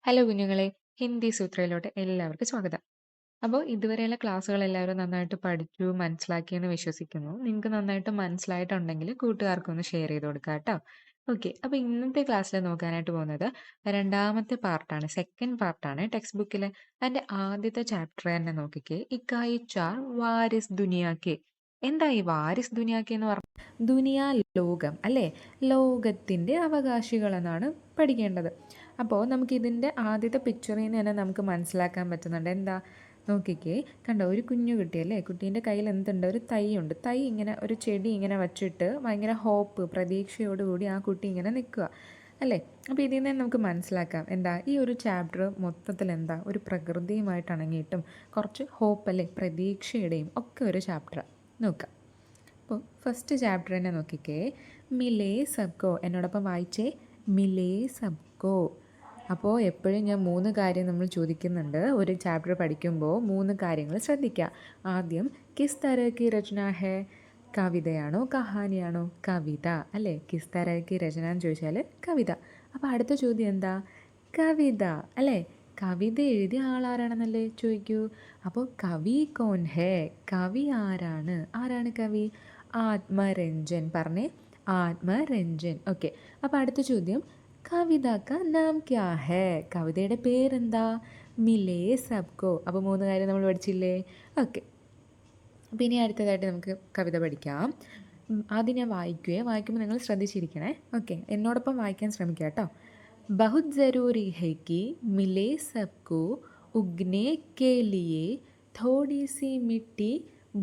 Hello കുഞ്ഞുങ്ങളെ, ഹിന്ദി സൂത്രയിലോട്ട് എല്ലാവർക്കും സ്വാഗതം. അപ്പോൾ ഇതുവരെയുള്ള ക്ലാസ്സുകൾ എല്ലാവരും നന്നായിട്ട് പഠിച്ചു മനസ്സിലാക്കിയെന്ന് വിശ്വസിക്കുന്നു. നിങ്ങൾക്ക് നന്നായിട്ട് മനസ്സിലായിട്ടുണ്ടെങ്കിൽ കൂട്ടുകാർക്കൊന്ന് ഷെയർ ചെയ്ത് കൊടുക്കുക കേട്ടോ. ഓക്കെ, അപ്പോൾ ഇന്നത്തെ ക്ലാസ്സിൽ നോക്കാനായിട്ട് പോകുന്നത് രണ്ടാമത്തെ പാർട്ടാണ്, സെക്കൻഡ് പാർട്ടാണ് ടെക്സ്റ്റ് ബുക്കിലെ. അതിൻ്റെ ആദ്യത്തെ ചാപ്റ്റർ തന്നെ നോക്കിക്കേ, ഇക്കായി ചാർ വാരിസ് ദുനിയാക്കെ. എന്താ ഈ വാരിസ് ദുനിയാക്കെ എന്ന് പറഞ്ഞാൽ? ദുനിയാ ലോകം അല്ലേ, ലോകത്തിൻ്റെ അവകാശികൾ എന്നാണ് പഠിക്കേണ്ടത്. അപ്പോൾ നമുക്കിതിൻ്റെ ആദ്യത്തെ പിക്ചറിൽ നിന്ന് തന്നെ നമുക്ക് മനസ്സിലാക്കാൻ പറ്റുന്നുണ്ട്. എന്താ നോക്കിക്കേ, കണ്ടോ, ഒരു കുഞ്ഞു കുട്ടിയല്ലേ, കുട്ടീൻ്റെ കയ്യിൽ എന്തുണ്ട്, ഒരു തൈ ഉണ്ട്. തൈ ഇങ്ങനെ ഒരു ചെടി ഇങ്ങനെ വച്ചിട്ട് ഭയങ്കര ഹോപ്പ്, പ്രതീക്ഷയോടുകൂടി ആ കുട്ടി ഇങ്ങനെ നിൽക്കുക അല്ലേ. അപ്പോൾ ഇതിൽ നിന്ന് നമുക്ക് മനസ്സിലാക്കാം എന്താ, ഈ ഒരു ചാപ്റ്റർ മൊത്തത്തിൽ എന്താ, ഒരു പ്രകൃതിയുമായിട്ട് ഇണങ്ങിയിട്ടും കുറച്ച് ഹോപ്പ് അല്ലേ, പ്രതീക്ഷയുടെയും ഒക്കെ ഒരു ചാപ്റ്റർ നോക്കാം. അപ്പോൾ ഫസ്റ്റ് ചാപ്റ്റർ തന്നെ നോക്കിക്കേ, മിലേ സബ്കോ. എന്നോടൊപ്പം വായിച്ചേ, മിലേ സബ്കോ. അപ്പോൾ എപ്പോഴും ഞാൻ 3 കാര്യം നമ്മൾ ചോദിക്കുന്നുണ്ട് ഒരു ചാപ്റ്റർ പഠിക്കുമ്പോൾ. 3 കാര്യങ്ങൾ ശ്രദ്ധിക്കുക. ആദ്യം കിസ് തരഹ് കി രചന ഹേ, കവിതയാണോ കഹാനിയാണോ? കവിത അല്ലേ. കിസ് തരഹ് കി രചന എന്ന് ചോദിച്ചാൽ കവിത. അപ്പോൾ അടുത്ത ചോദ്യം എന്താ, കവിത അല്ലേ. കവിത എഴുതിയ ആളാരാണെന്നല്ലേ ചോദിക്കൂ. അപ്പോൾ കവി കോൻ ഹേ, കവി ആരാണ്? ആരാണ് കവി? ആത്മരഞ്ജൻ. പറഞ്ഞേ, ആത്മരഞ്ജൻ. ഓക്കെ. അപ്പോൾ അടുത്ത ചോദ്യം, കവിത കാ നാം ക്യാ ഹേ, കവിതയുടെ പേരെന്താ? മിലേ സബ്കോ. അപ്പോൾ 3 കാര്യം നമ്മൾ പഠിച്ചില്ലേ. ഓക്കെ. അപ്പോൾ ഇനി അടുത്തതായിട്ട് നമുക്ക് കവിത പഠിക്കാം. ആദ്യം ഞാൻ വായിക്കുമ്പോൾ നിങ്ങൾ ശ്രദ്ധിച്ചിരിക്കണേ. ഓക്കെ, എന്നോടൊപ്പം വായിക്കാൻ ശ്രമിക്കുക കേട്ടോ. बहुत ज़रूरी है कि मिले सबको उगने के लिए थोड़ी सी मिट्टी,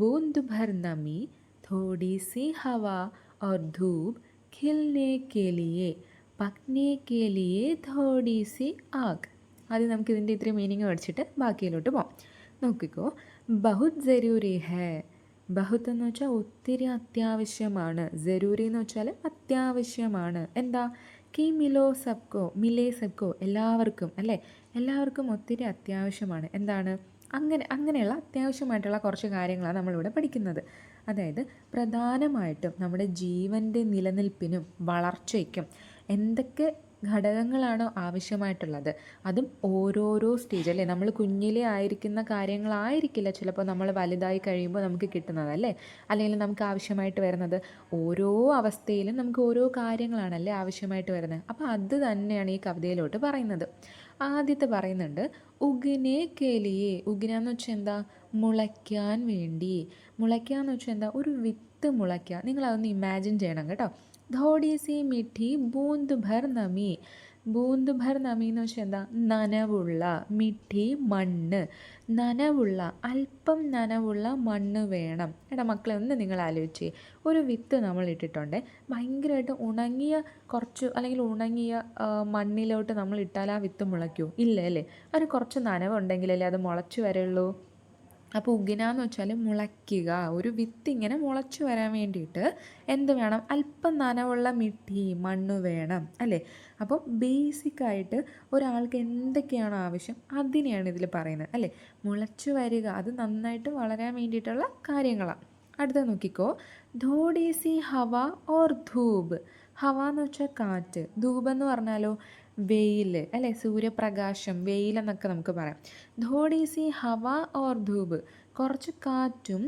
बूंद भर नमी, थोड़ी सी हवा और धूप, खिलने के लिए, पकने के लिए थोड़ी सी आग. ആദ്യം നമുക്ക് ഇതിൻ്റെ ഇത്രയും മീനിങ് പഠിച്ചിട്ട് ബാക്കിയിലോട്ട് പോകാം. നോക്കിക്കോ, ബഹുത് ജരൂരി ഹേ. ബഹുത്ത് എന്ന് വെച്ചാൽ ഒത്തിരി അത്യാവശ്യമാണ്. ജരൂരി എന്ന് വെച്ചാൽ അത്യാവശ്യമാണ്. എന്താ, കി മിലോ സബ്കോ, മിലേ സബ്കോ, എല്ലാവർക്കും അല്ലേ, എല്ലാവർക്കും ഒത്തിരി അത്യാവശ്യമാണ്. എന്താണ്, അങ്ങനെയുള്ള അത്യാവശ്യമായിട്ടുള്ള കുറച്ച് കാര്യങ്ങളാണ് നമ്മളിവിടെ പഠിക്കുന്നത്. അതായത് പ്രധാനമായിട്ടും നമ്മുടെ ജീവൻ്റെ നിലനിൽപ്പിനും വളർച്ചയ്ക്കും എന്തൊക്കെ ഘടകങ്ങളാണോ ആവശ്യമായിട്ടുള്ളത്, അതും ഓരോരോ സ്റ്റേജ് അല്ലേ. നമ്മൾ കുഞ്ഞിലേ ആയിരിക്കുന്ന കാര്യങ്ങളായിരിക്കില്ല ചിലപ്പോൾ നമ്മൾ വലുതായി കഴിയുമ്പോൾ നമുക്ക് കിട്ടുന്നത് അല്ലേ, അല്ലെങ്കിൽ നമുക്ക് ആവശ്യമായിട്ട് വരുന്നത്. ഓരോ അവസ്ഥയിലും നമുക്ക് ഓരോ കാര്യങ്ങളാണല്ലേ ആവശ്യമായിട്ട് വരുന്നത്. അപ്പോൾ അത് തന്നെയാണ് ഈ കവിതയിലോട്ട് പറയുന്നത്. ആദ്യത്തെ പറയുന്നുണ്ട്, ഉഗ്നെ കേലിയെ. ഉഗ്ന എന്ന് വെച്ചാൽ എന്താ, മുളയ്ക്കാൻ വേണ്ടി. മുളയ്ക്കുക എന്ന് വെച്ചാൽ എന്താ, ഒരു വിത്ത് മുളയ്ക്കുക. നിങ്ങളതൊന്ന് ഇമാജിൻ ചെയ്യണം കേട്ടോ. ധോടി സി മിഠി ബൂന്ത് ഭർ നമി. ബൂന്ത് ഭർ നമി എന്ന് വെച്ചാൽ എന്താ, നനവുള്ള. മിഠി മണ്ണ്, നനവുള്ള, അല്പം നനവുള്ള മണ്ണ് വേണം. എടാ മക്കളെ, ഒന്ന് നിങ്ങൾ ആലോചിച്ചേ, ഒരു വിത്ത് നമ്മൾ ഇട്ടിട്ടുണ്ട്, ഭയങ്കരമായിട്ട് ഉണങ്ങിയ കുറച്ച് അല്ലെങ്കിൽ ഉണങ്ങിയ മണ്ണിലോട്ട് നമ്മൾ ഇട്ടാൽ ആ വിത്ത് മുളയ്ക്കുമോ? ഇല്ല അല്ലേ. അത് കുറച്ച് നനവുണ്ടെങ്കിലല്ലേ അത് മുളച്ച് വരുള്ളൂ. അപ്പോൾ ഉഗ്ന എന്ന് വെച്ചാൽ മുളയ്ക്കുക. ഒരു വിത്ത് ഇങ്ങനെ മുളച്ച് വരാൻ വേണ്ടിയിട്ട് എന്ത് വേണം? അല്പം നനവുള്ള മിട്ടി, മണ്ണ് വേണം അല്ലേ. അപ്പോൾ ബേസിക്കായിട്ട് ഒരാൾക്ക് എന്തൊക്കെയാണോ ആവശ്യം അതിനെയാണ് ഇതിൽ പറയുന്നത് അല്ലേ. മുളച്ച് വരിക, അത് നന്നായിട്ട് വളരാൻ വേണ്ടിയിട്ടുള്ള കാര്യങ്ങളാണ്. അടുത്ത നോക്കിക്കോ, ധോടി സി ഹവ ഓർ ധൂപ്. ഹവ എന്ന് വെച്ചാൽ കാറ്റ്, ധൂപ് എന്ന് പറഞ്ഞാലോ വെയിൽ അല്ലേ, സൂര്യപ്രകാശം, വെയിലെന്നൊക്കെ നമുക്ക് പറയാം. ധോടി സി ഹവ ഓർ ധൂപ്, കുറച്ച് കാറ്റും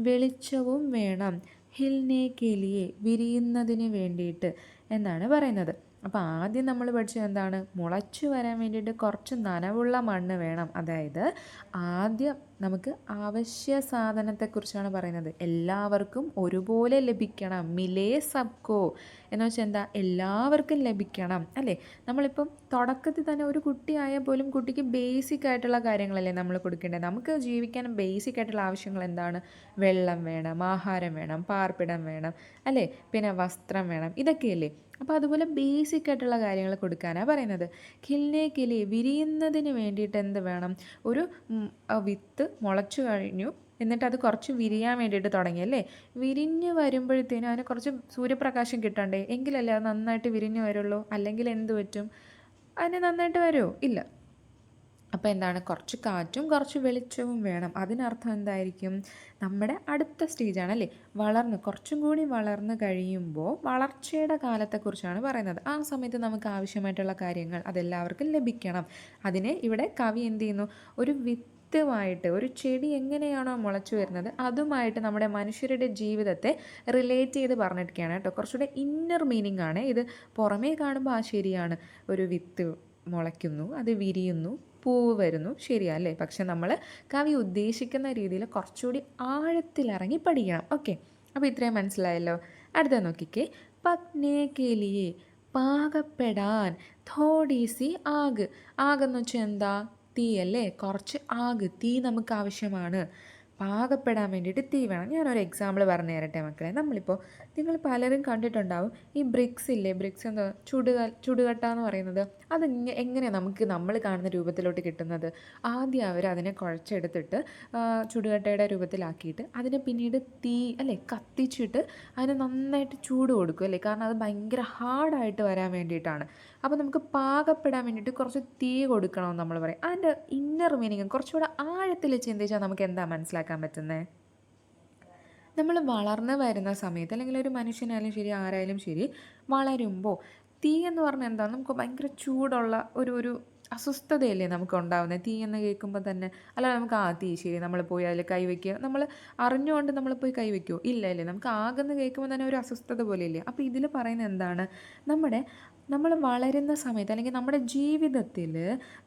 വെളിച്ചവും വേണം. ഹിൽനെ കേലിയെ, വിരിയുന്നതിന് വേണ്ടിയിട്ട് എന്നാണ് പറയുന്നത്. അപ്പോൾ ആദ്യം നമ്മൾ പഠിച്ചത് എന്താണ്, മുളച്ചു വരാൻ വേണ്ടിയിട്ട് കുറച്ച് നനവുള്ള മണ്ണ് വേണം. അതായത് ആദ്യം നമുക്ക് ആവശ്യ സാധനത്തെക്കുറിച്ചാണ് പറയുന്നത്. എല്ലാവർക്കും ഒരുപോലെ ലഭിക്കണം. മിലേ സബ്കോ എന്ന് വെച്ചാൽ എന്താ, എല്ലാവർക്കും ലഭിക്കണം അല്ലേ. നമ്മളിപ്പം തുടക്കത്തിൽ തന്നെ ഒരു കുട്ടിയായാൽ പോലും കുട്ടിക്ക് ബേസിക് ആയിട്ടുള്ള കാര്യങ്ങളല്ലേ നമ്മൾ കൊടുക്കേണ്ടത്. നമുക്ക് ജീവിക്കാൻ ബേസിക് ആയിട്ടുള്ള ആവശ്യങ്ങൾ എന്താണ്? വെള്ളം വേണം, ആഹാരം വേണം, പാർപ്പിടം വേണം അല്ലേ, പിന്നെ വസ്ത്രം വേണം, ഇതൊക്കെയല്ലേ. അപ്പോൾ അതുപോലെ ബേസിക് ആയിട്ടുള്ള കാര്യങ്ങൾ കൊടുക്കാനാണ് പറയുന്നത്. ഖിൽനെ കിലി, വിരിയുന്നതിന് വേണ്ടിയിട്ട് എന്ത് വേണം? ഒരു വിത്ത് മുളച്ചു കഴിഞ്ഞു, എന്നിട്ട് അത് കുറച്ച് വിരിയാൻ വേണ്ടിയിട്ട് തുടങ്ങിയല്ലേ. വിരിഞ്ഞ് വരുമ്പോഴത്തേനും അതിന് കുറച്ച് സൂര്യപ്രകാശം കിട്ടണ്ടേ, എങ്കിലല്ലേ അത് നന്നായിട്ട് വിരിഞ്ഞ് വരുള്ളൂ. അല്ലെങ്കിൽ എന്ത് പറ്റും, അതിന് നന്നായിട്ട് വരുമോ? ഇല്ല. അപ്പോൾ എന്താണ്, കുറച്ച് കാറ്റും കുറച്ച് വെളിച്ചവും വേണം. അതിനർത്ഥം എന്തായിരിക്കും, നമ്മുടെ അടുത്ത സ്റ്റേജാണ് അല്ലേ, കുറച്ചും കൂടി വളർന്നു കഴിയുമ്പോൾ വളർച്ചയുടെ കാലത്തെക്കുറിച്ചാണ് പറയുന്നത്. ആ സമയത്ത് നമുക്ക് ആവശ്യമായിട്ടുള്ള കാര്യങ്ങൾ അതെല്ലാവർക്കും ലഭിക്കണം. അതിനെ ഇവിടെ കവി എന്ത് ചെയ്യുന്നു, ഒരു വിത്തുമായിട്ട്, ഒരു ചെടി എങ്ങനെയാണോ മുളച്ചു വരുന്നത് അതുമായിട്ട് നമ്മുടെ മനുഷ്യരുടെ ജീവിതത്തെ റിലേറ്റ് ചെയ്ത് പറഞ്ഞിരിക്കുകയാണ് കേട്ടോ. കുറച്ചുകൂടെ ഇന്നർ മീനിങ് ആണ് ഇത്. പുറമേ കാണുമ്പോൾ ശരിയാണ്, ഒരു വിത്ത് മുളയ്ക്കുന്നു, അത് വിരിയുന്നു, പൂവ് വരുന്നു, ശരിയല്ലേ. പക്ഷെ നമ്മൾ കവി ഉദ്ദേശിക്കുന്ന രീതിയിൽ കുറച്ചുകൂടി ആഴത്തിലിറങ്ങി പഠിക്കണം. ഓക്കെ, അപ്പോൾ ഇത്രയും മനസ്സിലായല്ലോ. അടുത്ത നോക്കിക്കേ, പക്നേ കേലിയെ, പാകപ്പെടാൻ, തോടി സി ആഗ്. ആഗെന്ന് വെച്ചാൽ എന്താ, തീ അല്ലേ. കുറച്ച് ആഗ്, തീ നമുക്ക് ആവശ്യമാണ്. പാകപ്പെടാൻ വേണ്ടിയിട്ട് തീ വേണം. ഞാനൊരു എക്സാമ്പിൾ പറഞ്ഞു തരട്ടെ മക്കളെ. നിങ്ങൾ പലരും കണ്ടിട്ടുണ്ടാവും, ഈ ബ്രിക്സ് ഇല്ലേ, ബ്രിക്സ് എന്താ, ചുടുകട്ട എന്ന് പറയുന്നത്. അത് എങ്ങനെയാണ് നമ്മൾ കാണുന്ന രൂപത്തിലോട്ട് കിട്ടുന്നത്. ആദ്യം അവർ അതിനെ കുഴച്ചെടുത്തിട്ട് ചുടുകട്ടയുടെ രൂപത്തിലാക്കിയിട്ട് അതിനെ പിന്നീട് തീ അല്ലേ കത്തിച്ചിട്ട് അതിന് നന്നായിട്ട് ചൂട് കൊടുക്കും അല്ലേ. കാരണം അത് ഭയങ്കര ഹാർഡായിട്ട് വരാൻ വേണ്ടിയിട്ടാണ്. അപ്പോൾ നമുക്ക് പാകപ്പെടാൻ വേണ്ടിയിട്ട് കുറച്ച് തീ കൊടുക്കണമെന്ന് നമ്മൾ പറയും. അതിൻ്റെ ഇന്നർ മീനിങ് കുറച്ചുകൂടെ ആഴത്തിൽ ചിന്തിച്ചാൽ നമുക്ക് എന്താ മനസ്സിലാക്കാൻ പറ്റുന്നത്. നമ്മൾ വളർന്നു വരുന്ന സമയത്ത്, അല്ലെങ്കിൽ ഒരു മനുഷ്യനായാലും ശരി ആരായാലും ശരി, വളരുമ്പോൾ തീ എന്ന് പറഞ്ഞാൽ എന്താ, നമുക്ക് ഭയങ്കര ചൂടുള്ള ഒരു അസ്വസ്ഥതയല്ലേ നമുക്ക് ഉണ്ടാകുന്നത് തീ എന്ന് കേൾക്കുമ്പോൾ തന്നെ. അല്ല നമുക്ക് തീ ശരി, നമ്മൾ പോയി അതിൽ കൈവയ്ക്കുക, നമ്മൾ അറിഞ്ഞുകൊണ്ട് നമ്മൾ പോയി കൈവയ്ക്കുമോ, ഇല്ല അല്ലേ. നമുക്ക് ആകെന്ന് കേൾക്കുമ്പോൾ തന്നെ ഒരു അസ്വസ്ഥത പോലെയില്ലേ. അപ്പോൾ ഇതിൽ പറയുന്നത് എന്താണ്, നമ്മൾ വളരുന്ന സമയത്ത് അല്ലെങ്കിൽ നമ്മുടെ ജീവിതത്തിൽ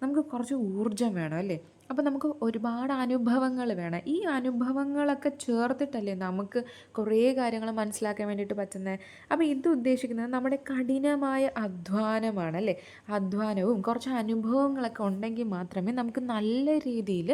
നമുക്ക് കുറച്ച് ഊർജ്ജം വേണം അല്ലേ. അപ്പോൾ നമുക്ക് ഒരുപാട് അനുഭവങ്ങൾ വേണം. ഈ അനുഭവങ്ങളൊക്കെ ചേർത്തിട്ടല്ലേ നമുക്ക് കുറേ കാര്യങ്ങൾ മനസ്സിലാക്കാൻ വേണ്ടിയിട്ട് പറ്റുന്നത്. അപ്പോൾ ഇത് ഉദ്ദേശിക്കുന്നത് നമ്മുടെ കഠിനമായ അധ്വാനമാണ് അല്ലേ. അധ്വാനവും കുറച്ച് അനുഭവങ്ങളൊക്കെ ഉണ്ടെങ്കിൽ മാത്രമേ നമുക്ക് നല്ല രീതിയിൽ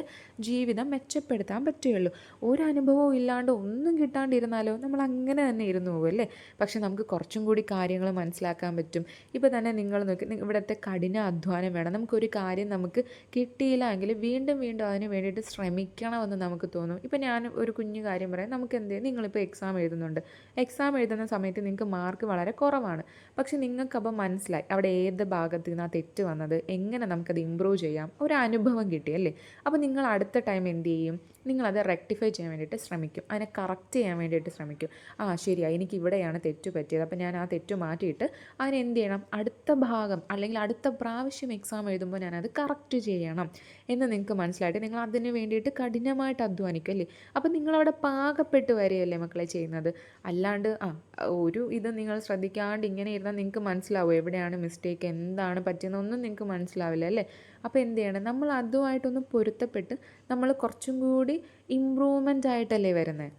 ജീവിതം മെച്ചപ്പെടുത്താൻ പറ്റുകയുള്ളൂ. ഒരു അനുഭവവും ഇല്ലാണ്ട് ഒന്നും കിട്ടാണ്ടിരുന്നാലോ നമ്മൾ അങ്ങനെ തന്നെ ഇരുന്ന് പോകും അല്ലേ. പക്ഷെ നമുക്ക് കുറച്ചും കൂടി കാര്യങ്ങൾ മനസ്സിലാക്കാൻ പറ്റും. ഇപ്പോൾ തന്നെ നിങ്ങൾ നോക്കി, ഇവിടുത്തെ കഠിന അധ്വാനം വേണം. നമുക്കൊരു കാര്യം നമുക്ക് കിട്ടിയില്ല എങ്കിൽ വീണ്ടും അതിന് വേണ്ടിയിട്ട് ശ്രമിക്കണമെന്ന് നമുക്ക് തോന്നും. ഇപ്പോൾ ഞാൻ ഒരു കുഞ്ഞു കാര്യം പറയാം. നമുക്ക് നിങ്ങളിപ്പോൾ എക്സാം എഴുതുന്നുണ്ട്. എക്സാം എഴുതുന്ന സമയത്ത് നിങ്ങൾക്ക് മാർക്ക് വളരെ കുറവാണ്. പക്ഷെ നിങ്ങൾക്കപ്പോൾ മനസ്സിലായി അവിടെ ഏത് ഭാഗത്ത് നിന്നാണ് തെറ്റ് വന്നത്, എങ്ങനെ നമുക്കത് ഇമ്പ്രൂവ് ചെയ്യാം, ഒരു അനുഭവം കിട്ടിയല്ലേ. അപ്പോൾ നിങ്ങൾ അടുത്ത ടൈം എന്ത് ചെയ്യും, നിങ്ങളത് റെക്ടിഫൈ ചെയ്യാൻ വേണ്ടിയിട്ട് ശ്രമിക്കും, അതിനെ കറക്റ്റ് ചെയ്യാൻ വേണ്ടിയിട്ട് ശ്രമിക്കും. ശരിയാണ്, എനിക്ക് ഇവിടെയാണ് തെറ്റ് പറ്റിയത്, അപ്പോൾ ഞാൻ ആ തെറ്റ് മാറ്റിയിട്ട് അതിനെന്ത് ചെയ്യണം, അടുത്ത ഭാഗം അല്ലെങ്കിൽ അടുത്ത പ്രാവശ്യം എക്സാം എഴുതുമ്പോൾ ഞാനത് കറക്റ്റ് ചെയ്യണം എന്ന് നിങ്ങൾക്ക് മനസ്സിലായിട്ട് നിങ്ങൾ അതിന് വേണ്ടിയിട്ട് കഠിനമായിട്ട് അധ്വാനിക്കും അല്ലേ. അപ്പം നിങ്ങളവിടെ പാകപ്പെട്ട് വരികയല്ലേ മക്കളെ ചെയ്യുന്നത്. അല്ലാണ്ട് ഇത് നിങ്ങൾ ശ്രദ്ധിക്കാണ്ട് ഇങ്ങനെ ഇരുന്നാൽ നിങ്ങൾക്ക് മനസ്സിലാവും എവിടെയാണ് മിസ്റ്റേക്ക്, എന്താണ് പറ്റിയെന്നൊന്നും നിങ്ങൾക്ക് മനസ്സിലാവില്ല അല്ലേ. അപ്പോൾ എന്ത് ചെയ്യണം, നമ്മൾ അതുമായിട്ടൊന്ന് പൊരുത്തപ്പെട്ട് നമ്മൾ കുറച്ചും കൂടി ഇമ്പ്രൂവ്മെൻ്റ് ആയിട്ടല്ലേ വരുന്നത്.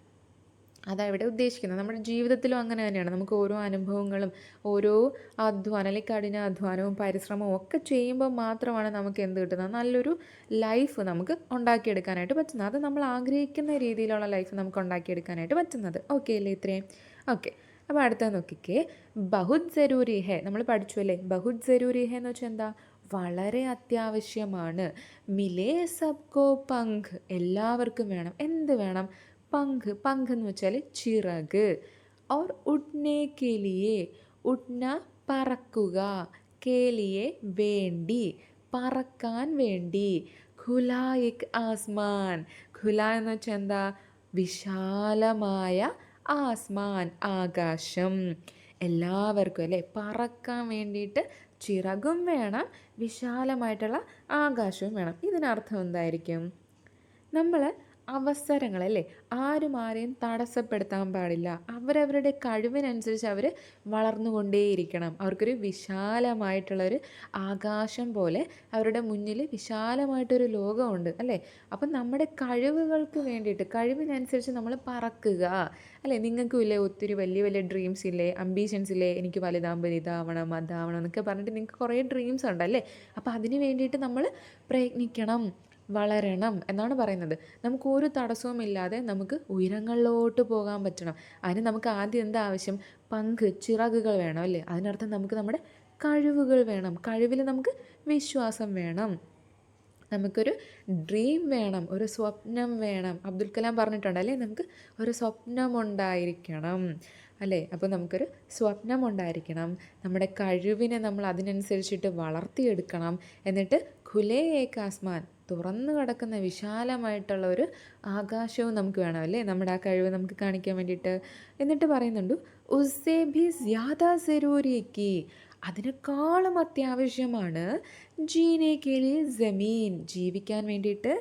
അതാണ് ഇവിടെ ഉദ്ദേശിക്കുന്നത്. നമ്മുടെ ജീവിതത്തിലും അങ്ങനെ തന്നെയാണ്. നമുക്ക് ഓരോ അനുഭവങ്ങളും ഓരോ അല്ലെങ്കിൽ കഠിന അധ്വാനവും പരിശ്രമവും ഒക്കെ ചെയ്യുമ്പോൾ മാത്രമാണ് നമുക്ക് എന്ത് കിട്ടുന്നത്, നല്ലൊരു ലൈഫ് നമുക്ക് ഉണ്ടാക്കിയെടുക്കാനായിട്ട് പറ്റുന്നത്. അത് നമ്മൾ ആഗ്രഹിക്കുന്ന രീതിയിലുള്ള ലൈഫ് നമുക്ക് ഉണ്ടാക്കിയെടുക്കാനായിട്ട് പറ്റുന്നത്. ഓക്കെ അല്ലേ ഇത്രയും? ഓക്കെ. അപ്പോൾ അടുത്ത നോക്കിക്കേ, ബഹുത് ജരൂരി ഹേ. നമ്മൾ പഠിച്ചു അല്ലേ, ബഹുത് ജരൂരി ഹേ എന്ന് വെച്ചാൽ എന്താ, വളരെ അത്യാവശ്യമാണ്. മിലേ സബ്കോ പങ്ക്, എല്ലാവർക്കും വേണം. എന്ത് വേണം, പങ്ക് എന്ന് വെച്ചാൽ ചിറക്. ഓർ ഉഡ്നെ കേലിയെ, ഉഡ്ന പറക്കുക, കേലിയെ വേണ്ടി, പറക്കാൻ വേണ്ടി. ഖുലാ എക് ആസ്മാൻ, ഖുല എന്ന് വെച്ചാൽ എന്താ, വിശാലമായ ആസ്മാൻ, ആകാശം. എല്ലാവർക്കും അല്ലേ പറക്കാൻ വേണ്ടിയിട്ട് ചിറകും വേണം, വിശാലമായിട്ടുള്ള ആകാശവും വേണം. ഇതിനർത്ഥം എന്തായിരിക്കും, നമ്മൾ അവസരങ്ങളല്ലേ, ആരെയും തടസ്സപ്പെടുത്താൻ പാടില്ല. അവരവരുടെ കഴിവിനനുസരിച്ച് അവർ വളർന്നുകൊണ്ടേയിരിക്കണം. അവർക്കൊരു വിശാലമായിട്ടുള്ളൊരു ആകാശം പോലെ അവരുടെ മുന്നിൽ വിശാലമായിട്ടൊരു ലോകമുണ്ട് അല്ലേ. അപ്പം നമ്മുടെ കഴിവുകൾക്ക് വേണ്ടിയിട്ട്, കഴിവിനനുസരിച്ച് നമ്മൾ പറക്കുക അല്ലേ. നിങ്ങൾക്കും ഇല്ലേ ഒത്തിരി വലിയ വലിയ ഡ്രീംസ് ഇല്ലേ, അംബീഷൻസ് ഇല്ലേ, എനിക്ക് വലുതാകുമ്പോൾ ഇതാവണം അതാവണം എന്നൊക്കെ പറഞ്ഞിട്ട് നിങ്ങൾക്ക് കുറേ ഡ്രീംസ് ഉണ്ടല്ലേ. അപ്പോൾ അതിന് വേണ്ടിയിട്ട് നമ്മൾ പ്രയത്നിക്കണം, വളരണം എന്നാണ് പറയുന്നത്. നമുക്ക് ഒരു തടസ്സവും ഇല്ലാതെ നമുക്ക് ഉയരങ്ങളിലോട്ട് പോകാൻ പറ്റണം. അതിന് നമുക്ക് ആദ്യം എന്താ ആവശ്യം, ചിറകുകൾ വേണം അല്ലേ. അതിനർത്ഥം നമുക്ക് നമ്മുടെ കഴിവുകൾ വേണം, കഴിവിൽ നമുക്ക് വിശ്വാസം വേണം, നമുക്കൊരു ഡ്രീം വേണം, ഒരു സ്വപ്നം വേണം. അബ്ദുൽ കലാം പറഞ്ഞിട്ടുണ്ടല്ലേ, നമുക്ക് ഒരു സ്വപ്നമുണ്ടായിരിക്കണം അല്ലേ. അപ്പോൾ നമുക്കൊരു സ്വപ്നമുണ്ടായിരിക്കണം, നമ്മുടെ കഴിവിനെ നമ്മൾ അതിനനുസരിച്ചിട്ട് വളർത്തിയെടുക്കണം. എന്നിട്ട് ഖുലേ ഏക് ആസ്മാൻ, തുറന്നു കിടക്കുന്ന വിശാലമായിട്ടുള്ള ഒരു ആകാശവും നമുക്ക് വേണം അല്ലേ, നമ്മുടെ ആ കഴിവ് നമുക്ക് കാണിക്കാൻ വേണ്ടിയിട്ട്. എന്നിട്ട് പറയുന്നുണ്ട് ഉസ്സേ ഭി ജ്യാദാ സരൂരി കി, അതിനേക്കാളും അത്യാവശ്യമാണ് ജീനെ കെ ലിയെ ജമീൻ, ജീവിക്കാൻ വേണ്ടിയിട്ട്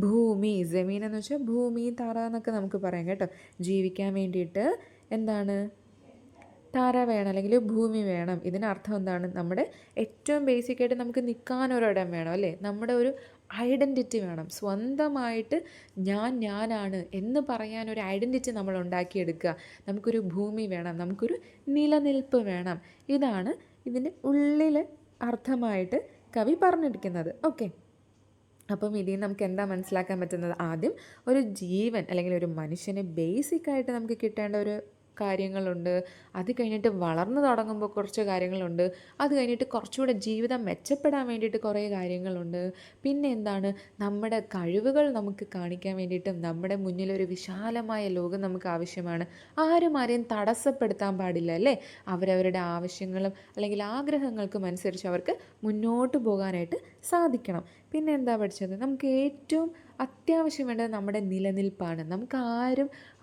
ഭൂമി. ജമീൻ എന്ന് വെച്ചാൽ ഭൂമി, തറ എന്നൊക്കെ നമുക്ക് പറയാം കേട്ടോ. ജീവിക്കാൻ വേണ്ടിയിട്ട് എന്താണ്, തറ വേണം അല്ലെങ്കിൽ ഭൂമി വേണം. ഇതിനർത്ഥം എന്താണ്, നമ്മുടെ ഏറ്റവും ബേസിക്കായിട്ട് നമുക്ക് നിൽക്കാനൊരിടം വേണം അല്ലേ, നമ്മുടെ ഒരു ഐഡൻറ്റിറ്റി വേണം. സ്വന്തമായിട്ട് ഞാനാണ് എന്ന് പറയാൻ ഒരു ഐഡൻറ്റിറ്റി നമ്മൾ ഉണ്ടാക്കിയെടുക്കുക. നമുക്കൊരു ഭൂമി വേണം, നമുക്കൊരു നിലനിൽപ്പ് വേണം. ഇതാണ് ഇതിൻ്റെ ഉള്ളിൽ അർത്ഥമായിട്ട് കവി പറഞ്ഞിരിക്കുന്നത്. ഓക്കെ, അപ്പം ഇതിൽ നിന്ന് നമുക്ക് എന്താ മനസ്സിലാക്കാൻ പറ്റുന്നത്, ആദ്യം ഒരു ജീവൻ അല്ലെങ്കിൽ ഒരു മനുഷ്യന് ബേസിക്കായിട്ട് നമുക്ക് കിട്ടേണ്ട ഒരു കാര്യങ്ങളുണ്ട്. അത് കഴിഞ്ഞിട്ട് വളർന്നു തുടങ്ങുമ്പോൾ കുറച്ച് കാര്യങ്ങളുണ്ട്. അത് കഴിഞ്ഞിട്ട് കുറച്ചുകൂടെ ജീവിതം മെച്ചപ്പെടാൻ വേണ്ടിയിട്ട് കുറേ കാര്യങ്ങളുണ്ട്. പിന്നെ എന്താണ്, നമ്മുടെ കഴിവുകൾ നമുക്ക് കാണിക്കാൻ വേണ്ടിയിട്ടും നമ്മുടെ മുന്നിലൊരു വിശാലമായ ലോകം നമുക്ക് ആവശ്യമാണ്. ആരും ആരെയും തടസ്സപ്പെടുത്താൻ പാടില്ല അല്ലേ, അവരവരുടെ ആവശ്യങ്ങളും അല്ലെങ്കിൽ ആഗ്രഹങ്ങൾക്കും അനുസരിച്ച് അവർക്ക് മുന്നോട്ട് പോകാനായിട്ട് സാധിക്കണം. പിന്നെ എന്താ പഠിച്ചത്, നമുക്ക് ഏറ്റവും അത്യാവശ്യം വേണ്ടത് നമ്മുടെ നിലനിൽപ്പാണ്. നമുക്ക്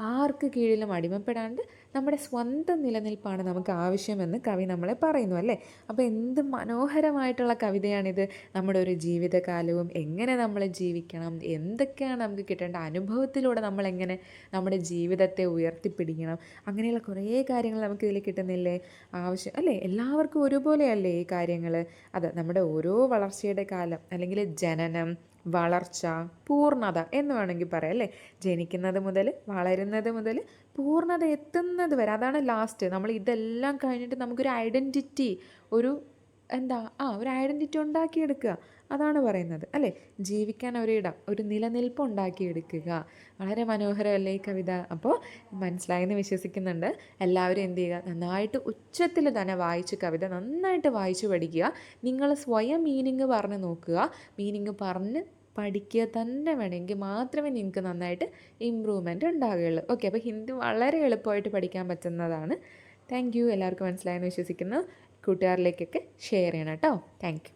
ആർക്ക് കീഴിലും അടിമപ്പെടാണ്ട് നമ്മുടെ സ്വന്തം നിലനിൽപ്പാണ് നമുക്ക് ആവശ്യമെന്ന് കവി നമ്മളെ പറയുന്നു അല്ലേ. അപ്പോൾ എന്ത് മനോഹരമായിട്ടുള്ള കവിതയാണിത്. നമ്മുടെ ഒരു ജീവിതകാലവും എങ്ങനെ നമ്മൾ ജീവിക്കണം, എന്തൊക്കെയാണ് നമുക്ക് കിട്ടേണ്ട അനുഭവത്തിലൂടെ നമ്മളെങ്ങനെ നമ്മുടെ ജീവിതത്തെ ഉയർത്തിപ്പിടിക്കണം, അങ്ങനെയുള്ള കുറേ കാര്യങ്ങൾ നമുക്കിതിൽ കിട്ടുന്നില്ലേ, ആവശ്യം അല്ലേ. എല്ലാവർക്കും ഒരുപോലെയല്ലേ ഈ കാര്യങ്ങൾ. അത് നമ്മുടെ ഓരോ വളർച്ചയുടെ കാലം അല്ലെങ്കിൽ ജനനം, വളർച്ച, പൂർണ്ണത എന്ന് വേണമെങ്കിൽ പറയാം അല്ലേ. ജനിക്കുന്നത് മുതൽ വളരുന്നത് മുതൽ പൂർണ്ണത എത്തുന്നത് വരെ, അതാണ് ലാസ്റ്റ്. നമ്മൾ ഇതെല്ലാം കഴിഞ്ഞിട്ട് നമുക്കൊരു ഐഡൻറ്റിറ്റി, ഒരു ഒരു ഐഡൻറ്റിറ്റി ഉണ്ടാക്കിയെടുക്കുക, അതാണ് പറയുന്നത് അല്ലേ. ജീവിക്കാൻ ഒരിടം, ഒരു നിലനിൽപ്പ് ഉണ്ടാക്കിയെടുക്കുക. വളരെ മനോഹരമല്ലേ ഈ കവിത. അപ്പോൾ മനസ്സിലായെന്ന് വിശ്വസിക്കുന്നുണ്ട്. എല്ലാവരും എന്ത് ചെയ്യുക, നന്നായിട്ട് ഉച്ചത്തിൽ തന്നെ വായിച്ച് കവിത നന്നായിട്ട് വായിച്ച് പഠിക്കുക. നിങ്ങൾ സ്വയം മീനിങ് പറഞ്ഞ് നോക്കുക. മീനിങ് പറഞ്ഞ് പഠിക്കുക തന്നെ വേണമെങ്കിൽ മാത്രമേ നിങ്ങൾക്ക് നന്നായിട്ട് ഇമ്പ്രൂവ്മെൻറ്റ് ഉണ്ടാകുകയുള്ളൂ. ഓക്കെ, അപ്പോൾ ഹിന്ദി വളരെ എളുപ്പമായിട്ട് പഠിക്കാൻ പറ്റുന്നതാണ്. Thank you. എല്ലാവർക്കും മനസ്സിലായെന്ന് വിശ്വസിക്കുന്നു. കൂട്ടുകാരിലേക്കൊക്കെ ഷെയർ ചെയ്യണം കേട്ടോ. Thank you.